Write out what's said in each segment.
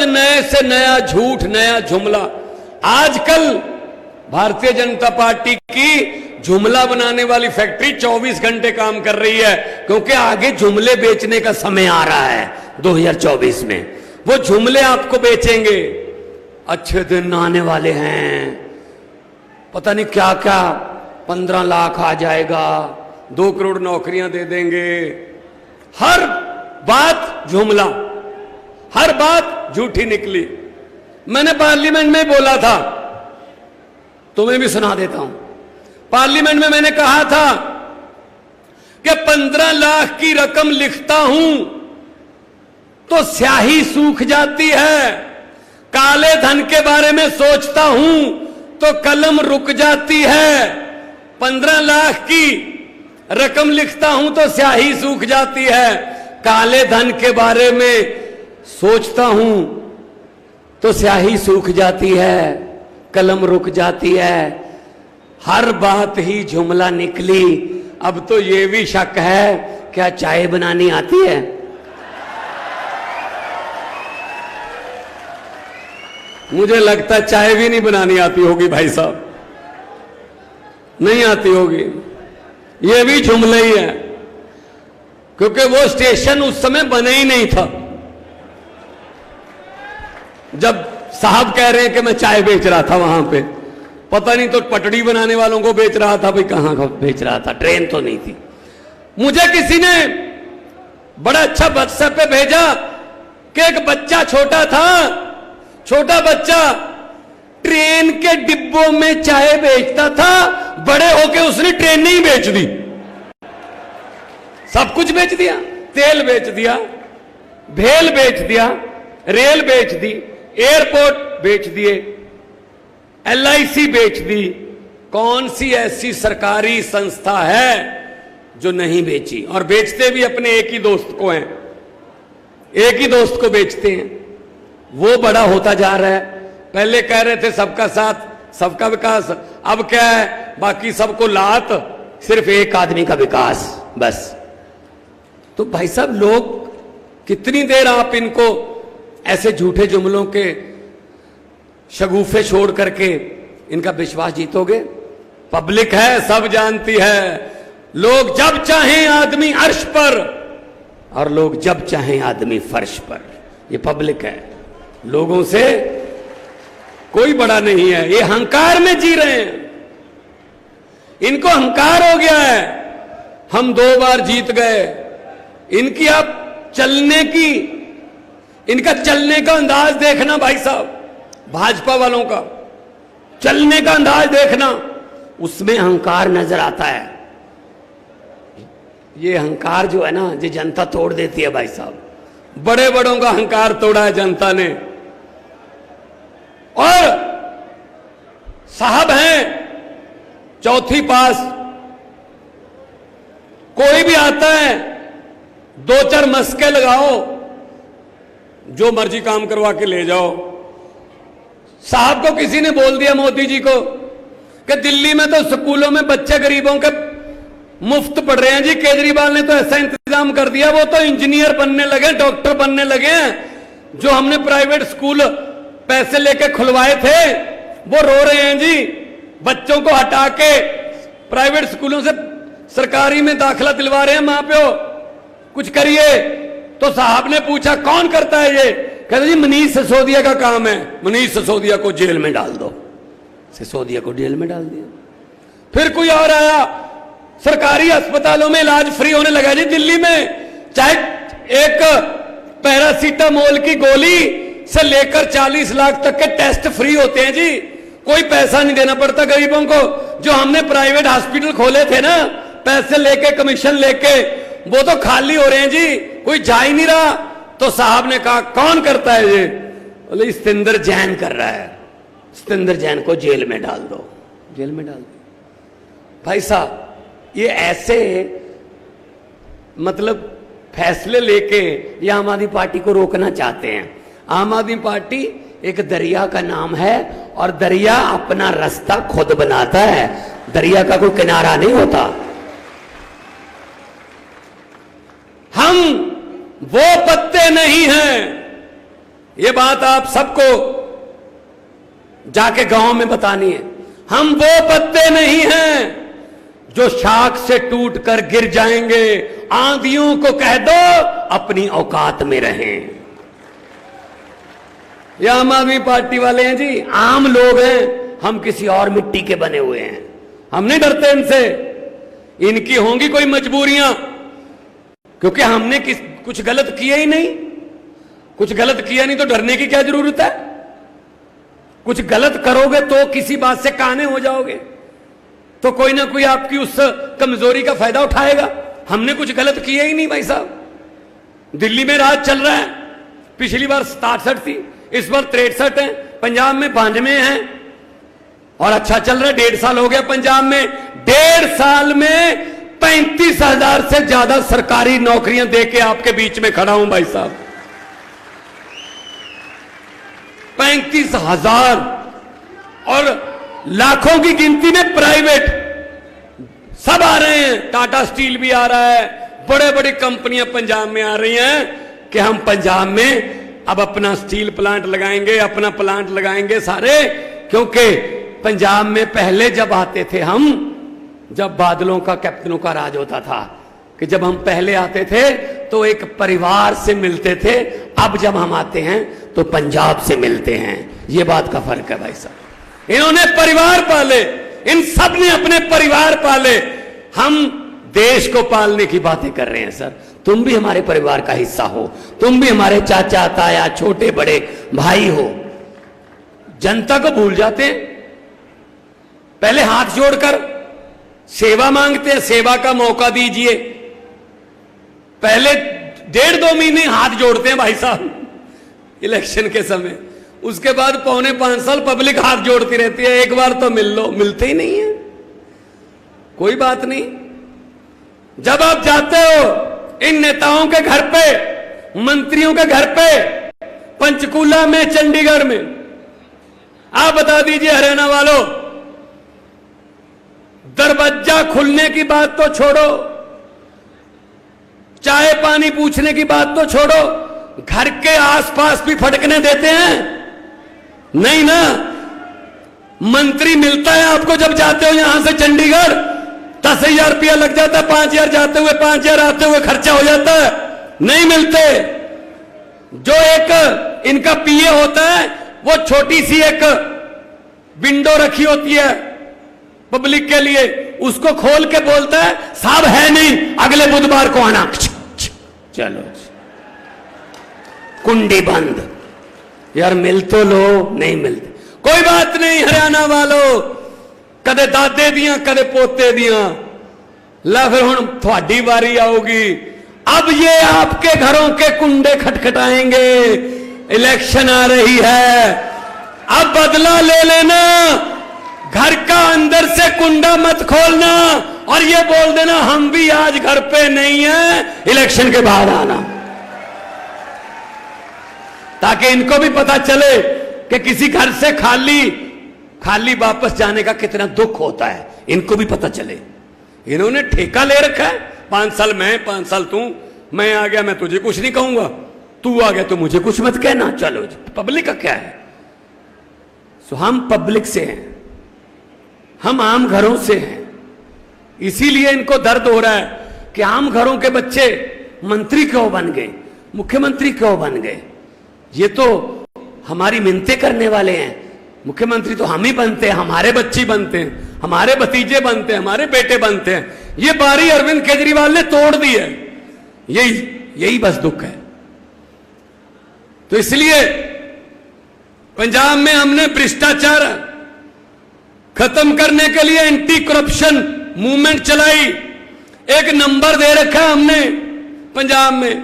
नए से नया झूठ, नया जुमला। आजकल भारतीय जनता पार्टी की जुमला बनाने वाली फैक्ट्री 24 घंटे काम कर रही है, क्योंकि आगे जुमले बेचने का समय आ रहा है 2024 में। वो जुमले आपको बेचेंगे। अच्छे दिन आने वाले हैं, पता नहीं क्या क्या, 15 लाख आ जाएगा, 2 करोड़ नौकरियां दे देंगे। हर बात जुमला, हर बात झूठी निकली। मैंने पार्लियामेंट में बोला था, तुम्हें भी सुना देता हूं। पार्लियामेंट में मैंने कहा था कि 15 लाख की रकम लिखता हूं तो स्याही सूख जाती है, काले धन के बारे में सोचता हूं तो कलम रुक जाती है। 15 लाख की रकम लिखता हूं तो स्याही सूख जाती है, काले धन के बारे में सोचता हूं तो स्याही सूख जाती है, कलम रुक जाती है। हर बात ही जुमला निकली। अब तो यह भी शक है, क्या चाय बनानी आती है? मुझे लगता है चाय भी नहीं बनानी आती होगी भाई साहब, नहीं आती होगी। यह भी जुमला ही है, क्योंकि वो स्टेशन उस समय बने ही नहीं था जब साहब कह रहे हैं कि मैं चाय बेच रहा था वहां पे। पता नहीं तो पटड़ी बनाने वालों को बेच रहा था, भाई कहां का बेच रहा था, ट्रेन तो नहीं थी। मुझे किसी ने बड़ा अच्छा व्हाट्सएप पे भेजा कि एक बच्चा छोटा था, छोटा बच्चा ट्रेन के डिब्बों में चाय बेचता था, बड़े होके उसने ट्रेन नहीं बेच दी, सब कुछ बेच दिया। तेल बेच दिया, भेल बेच दिया, रेल बेच दी, एयरपोर्ट बेच दिए, LIC बेच दी। कौन सी ऐसी सरकारी संस्था है जो नहीं बेची? और बेचते भी अपने एक ही दोस्त को हैं, एक ही दोस्त को बेचते हैं। वो बड़ा होता जा रहा है। पहले कह रहे थे सबका साथ सबका विकास, अब क्या है, बाकी सबको लात, सिर्फ एक आदमी का विकास बस। तो भाई साहब, लोग कितनी देर आप इनको ऐसे झूठे जुमलों के शगुफे छोड़ करके इनका विश्वास जीतोगे? पब्लिक है, सब जानती है। लोग जब चाहें आदमी अर्श पर और लोग जब चाहें आदमी फर्श पर। ये पब्लिक है, लोगों से कोई बड़ा नहीं है। ये अहंकार में जी रहे हैं, इनको अहंकार हो गया है। हम 2 बार जीत गए। इनकी आप चलने की, इनका चलने का अंदाज देखना भाई साहब, भाजपा वालों का चलने का अंदाज देखना, उसमें अहंकार नजर आता है। ये अहंकार जो है ना, ये जनता तोड़ देती है भाई साहब। बड़े बड़ों का अहंकार तोड़ा है जनता ने। और साहब हैं 4थी पास, कोई भी आता है 2-4 मस्के लगाओ, जो मर्जी काम करवा के ले जाओ। साहब को किसी ने बोल दिया, मोदी जी को, कि दिल्ली में तो स्कूलों में बच्चे गरीबों के मुफ्त पढ़ रहे हैं जी, केजरीवाल ने तो ऐसा इंतजाम कर दिया, वो तो इंजीनियर बनने लगे, डॉक्टर बनने लगे हैं। जो हमने प्राइवेट स्कूल पैसे लेके खुलवाए थे वो रो रहे हैं जी। बच्चों को हटा के प्राइवेट स्कूलों से सरकारी में दाखिला दिलवा रहे हैं मां प्यो, कुछ करिए। तो साहब ने पूछा कौन करता है ये? कहते जी मनीष सिसोदिया का काम है। मनीष सिसोदिया को जेल में डाल दो। सिसोदिया को जेल में डाल दिया। फिर कोई और आया, सरकारी अस्पतालों में इलाज फ्री होने लगा जी दिल्ली में। चाहे एक पैरासीटामोल की गोली से लेकर 40 लाख तक के टेस्ट फ्री होते हैं जी, कोई पैसा नहीं देना पड़ता गरीबों को। जो हमने प्राइवेट हॉस्पिटल खोले थे ना, पैसे लेके, कमीशन लेके, वो तो खाली हो रहे हैं जी, कोई जा ही नहीं रहा। तो साहब ने कहा कौन करता है ये? बोले सतेंद्र जैन कर रहा है। सतेंद्र जैन को जेल में डाल दो। जेल में डाल दो। भाई साहब, ये ऐसे मतलब फैसले लेके ये आम आदमी पार्टी को रोकना चाहते हैं। आम आदमी पार्टी एक दरिया का नाम है और दरिया अपना रास्ता खुद बनाता है, दरिया का कोई किनारा नहीं होता। हम वो पत्ते नहीं हैं ये बात आप सबको जाके गांव में बतानी है। हम वो पत्ते नहीं हैं जो शाख से टूटकर गिर जाएंगे। आंधियों को कह दो अपनी औकात में रहें। ये आम आदमी पार्टी वाले हैं जी, आम लोग हैं, हम किसी और मिट्टी के बने हुए हैं, हम नहीं डरते इनसे। इनकी होंगी कोई मजबूरियां, क्योंकि हमने कुछ गलत किया ही नहीं। कुछ गलत किया नहीं तो डरने की क्या जरूरत है। कुछ गलत करोगे तो किसी बात से काने हो जाओगे, तो कोई ना कोई आपकी उस कमजोरी का फायदा उठाएगा। हमने कुछ गलत किया ही नहीं भाई साहब। दिल्ली में राज चल रहा है, पिछली बार 67 थी, इस बार 63 है, पंजाब में 92 है और अच्छा चल रहा है। 1.5 साल हो गया पंजाब में, 1.5 साल में 35,000 से ज्यादा सरकारी नौकरियां देके आपके बीच में खड़ा हूं भाई साहब। 35,000 और लाखों की गिनती में प्राइवेट सब आ रहे हैं। टाटा स्टील भी आ रहा है, बड़े बड़ी कंपनियां पंजाब में आ रही हैं कि हम पंजाब में अब अपना स्टील प्लांट लगाएंगे, अपना प्लांट लगाएंगे सारे। क्योंकि पंजाब में पहले जब आते थे हम, जब बादलों का कैप्टनों का राज होता था, कि जब हम पहले आते थे तो एक परिवार से मिलते थे, अब जब हम आते हैं तो पंजाब से मिलते हैं। ये बात का फर्क है भाई साहब। इन्होंने परिवार पाले, इन सब ने अपने परिवार पाले। हम देश को पालने की बातें कर रहे हैं सर। तुम भी हमारे परिवार का हिस्सा हो, तुम भी हमारे चाचा ताया छोटे बड़े भाई हो। जनता को भूल जाते हैं, पहले हाथ जोड़कर सेवा मांगते हैं, सेवा का मौका दीजिए। पहले 1.5-2 महीने हाथ जोड़ते हैं भाई साहब इलेक्शन के समय, उसके बाद 4.25 साल पब्लिक हाथ जोड़ती रहती है, एक बार तो मिल लो, मिलते ही नहीं है। कोई बात नहीं, जब आप जाते हो इन नेताओं के घर पे, मंत्रियों के घर पे, पंचकूला में, चंडीगढ़ में, आप बता दीजिए हरियाणा वालों, दरवाजा खुलने की बात तो छोड़ो, चाय पानी पूछने की बात तो छोड़ो, घर के आसपास भी फटकने देते हैं? नहीं ना। मंत्री मिलता है आपको जब जाते हो यहां से चंडीगढ़, 10,000 रुपया लग जाता है, 5,000 जाते हुए, 5,000 आते हुए खर्चा हो जाता है। नहीं मिलते। जो एक इनका पीए होता है, वो छोटी सी एक विंडो रखी होती है पब्लिक के लिए, उसको खोल के बोलता है साहब है नहीं, अगले बुधवार को आना। चलो कुंडी बंद। यार मिल तो लो, नहीं मिलते। कोई बात नहीं हरियाणा वालों, कदे दादे दियां कदे पोते दियां, ला फिर हुण थोड़ी बारी आऊगी। अब ये आपके घरों के कुंडे खटखटाएंगे। इलेक्शन आ रही है, अब बदला ले लेना। घर का अंदर से कुंडा मत खोलना और ये बोल देना हम भी आज घर पे नहीं है, इलेक्शन के बाद आना, ताकि इनको भी पता चले कि किसी घर से खाली वापस जाने का कितना दुख होता है। इनको भी पता चले। इन्होंने ठेका ले रखा है, 5 साल मैं, 5 साल तू, मैं आ गया मैं तुझे कुछ नहीं कहूंगा, तू आ गया तो मुझे कुछ मत कहना। चलो पब्लिक का क्या है। सो हम पब्लिक से हैं, हम आम घरों से हैं, इसीलिए इनको दर्द हो रहा है कि आम घरों के बच्चे मंत्री क्यों बन गए, मुख्यमंत्री क्यों बन गए। ये तो हमारी मिन्नतें करने वाले हैं। मुख्यमंत्री तो हम ही बनते हैं, हमारे बच्चे बनते हैं, हमारे भतीजे बनते हैं, हमारे बेटे बनते हैं। ये बारी अरविंद केजरीवाल ने तोड़ दी है। यही बस दुख है। तो इसलिए पंजाब में हमने भ्रष्टाचार खत्म करने के लिए एंटी करप्शन मूवमेंट चलाई। एक नंबर दे रखा हमने पंजाब में,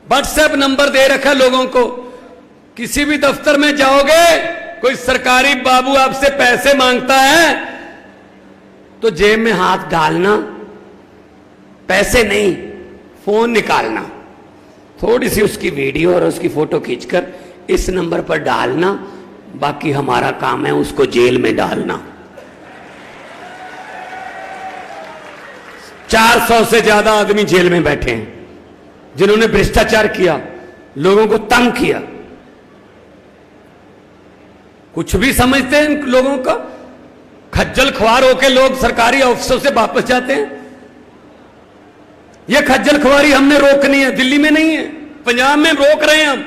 व्हाट्सएप नंबर दे रखा लोगों को। किसी भी दफ्तर में जाओगे, कोई सरकारी बाबू आपसे पैसे मांगता है तो जेब में हाथ डालना, पैसे नहीं, फोन निकालना, थोड़ी सी उसकी वीडियो और उसकी फोटो खींचकर इस नंबर पर डालना। बाकी हमारा काम है उसको जेल में डालना। 400 से ज्यादा आदमी जेल में बैठे हैं जिन्होंने भ्रष्टाचार किया, लोगों को तंग किया। कुछ भी समझते हैं इन लोगों का। खज्जल खुआर होकर लोग सरकारी ऑफिसों से वापस जाते हैं। यह खज्जल खुआरी हमने रोकनी है, दिल्ली में नहीं है, पंजाब में रोक रहे हैं हम।